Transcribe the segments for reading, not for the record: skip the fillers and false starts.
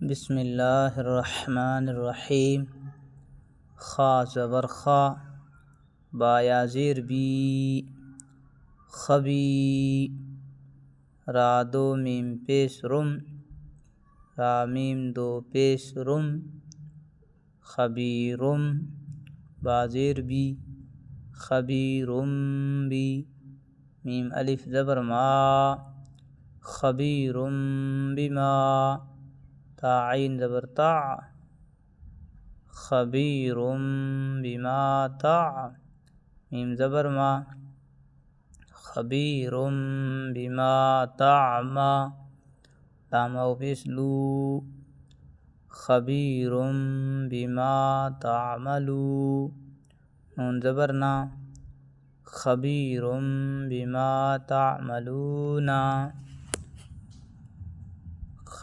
بسم اللہ الرحمن الرحیم. خا زبر خا، با یا زیر بی، خبی. را دو میم پیش رم، را میم دو پیش رم، خبیرم. با زیر بی، خبیرم بی. میم الف زبر ما، خبیرم بما. تا عین زبر تا، خبیرم بما تا. میم زبر ما، خبیرم بما تعما. لام او پیش لو، خبیرم بما تعملو. نون زبر نا، خبیرم بما تعملون.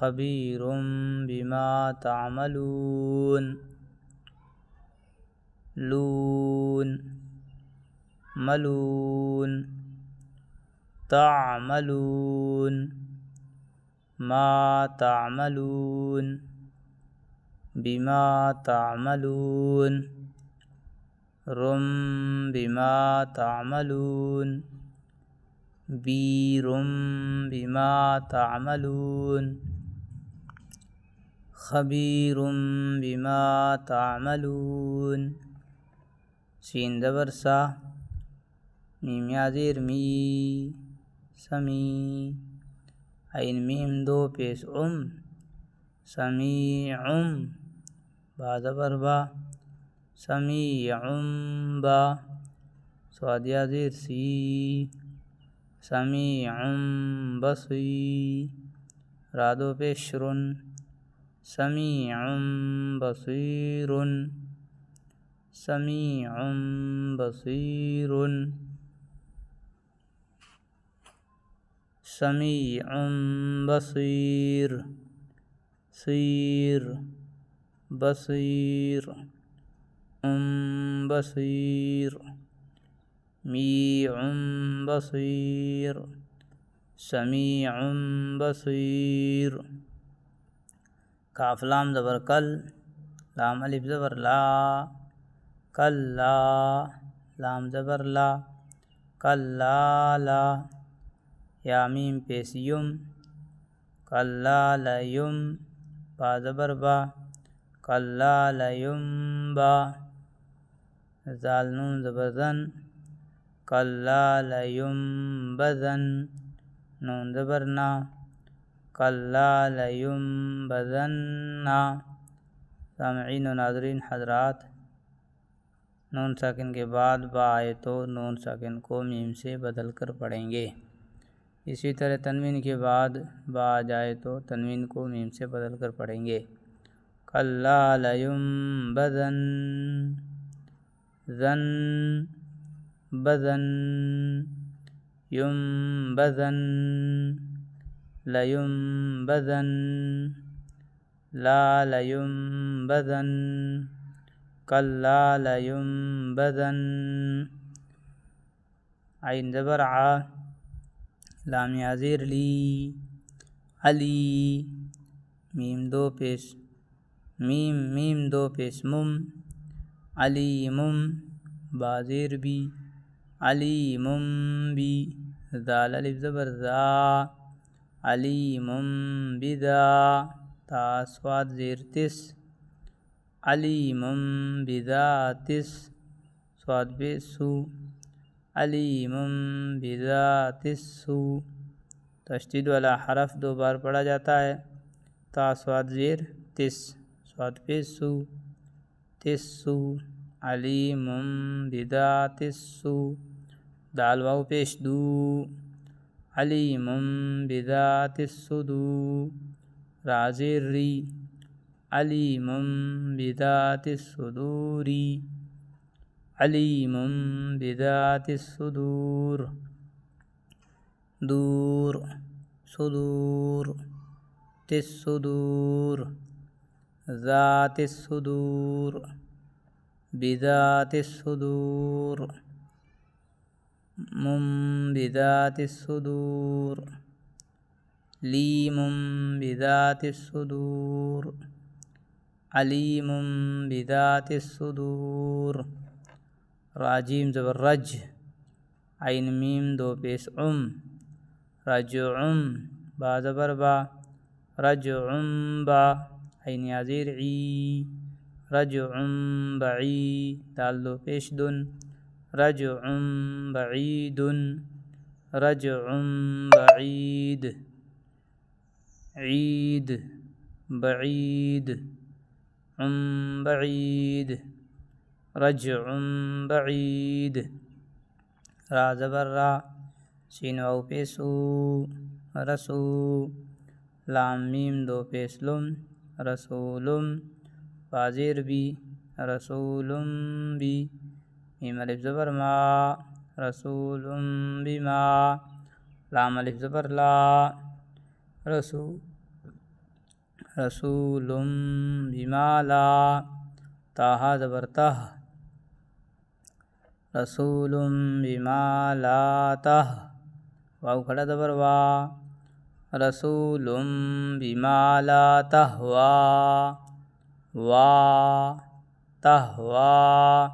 خبیرم بما تعملون. لون ملون، تعملون ما تعملون، بما تعملون. رم بما تعملون، بیرم بما تعملون. خبیرم بما تعملون. سین زبر سا، میم یا زیر می، سمی. عین میم دو پیش ام، سمیعم. با زبر با، سمیعم با. صاد یا زیر سی، سمیعم بصیر. را دو پیش رن، سمیعم بصیر، سمیعم بصیر. سمیعم بصیر، صیر بصیر، بصیر. میعم بصیر، سمیعم بصیر. کاف لام زبر کل، لام الف زبر لا، کلا. لام زبر لا، کلا لا. یا میم پیش یم، کلا لیم. با زبر با، کلا لیم با. زال نون زبر زن، کلا لیم بزن. نون زبر نا، کلا لیم بزننا. سامعین و ناظرین حضرات، نون ساکن کے بعد با آئے تو نون ساکن کو میم سے بدل کر پڑھیں گے. اسی طرح تنوین کے بعد با آ جائے تو تنوین کو میم سے بدل کر پڑھیں گے. کلا لیم بزن، زن بزن، یم بزن، لیم بزن، لا لیم بزن، کلا لیم بزن. عین زبر ع، لام یا زیر لی، علی. میم دو پیش میم دو پیش مم، علیمم. با زیر بی، علیمم بی. ذال الف زبر ذا، علیمم بذا. تا صاد زیر تس، علیمم بذاتس. صاد پیش سو، علیمم بذات السو. تشدید والا حرف دو بار پڑھا جاتا ہے. تا صاد زیر تس، صاد پیش سو، تسو. علیمم بذات السو. دال واو پیش دو، علیمم بذات الصدو. را زیر ری، علیمم بذات الصدوری، علیمم بذات الصدور. دور صدور، تالصدور، ذات الصدور، بذات الصدور، بذات الصدور. لیم بذات الصدور علیم بذات الصدور راجیم زبر رج عین میم دو پیش رجعم با زبر با رجعم با عین یازیر عی رجعم بعی دال دو پیش دن رجعم بعید رجعم بعید عید بعید بعید رجع بعید را زبر را سین واو پیسو رسو لام میم دو پیسلم رسولم بازیر بی رسولم بی میم الف زبر ما رسولم بما لام الف زبر لا رسولم بما لا تاہا زبر تہ رسولم بما لا تہ واو کھڑا زبر وا رسولم بما لا تہوا وا تہوا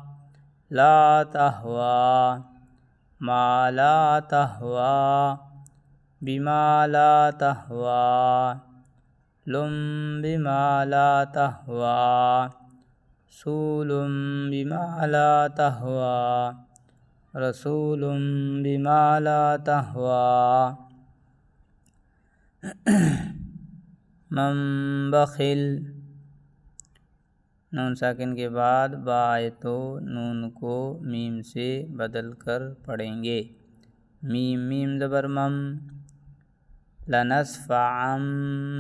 لا تہوا ما لا تہوا بما لا تہوا لم بما لا تہوا سولم بما لا تہوا رسولم بما لا تہوا من بخل نون ساکن کے بعد با آئے تو نون کو میم سے بدل کر پڑھیں گے میم زبر مم لنصفعا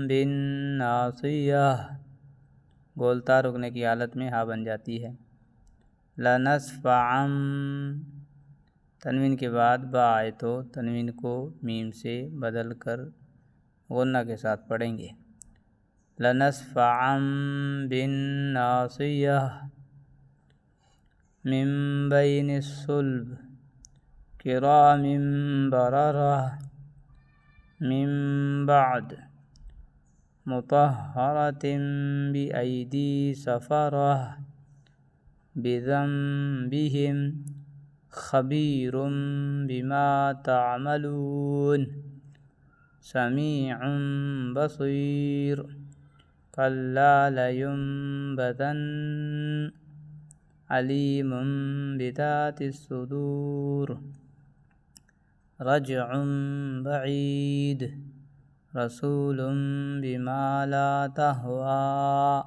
بالناصیہ بولتا رکنے کی حالت میں ہا بن جاتی ہے لنصفعا تنوین کے بعد با آئے تو تنوین کو میم سے بدل کر غنہ کے ساتھ پڑھیں گے لنصفعا بالناصیہ من بین الصلب کرام بررہ من بعد مطہرۃ بأیدی سفرہ بذنبہم خبیر بما تعملون سمیع بصیر کلا لینبذن علیم بذات الصدور رجع بعید رسول بما لا تہوا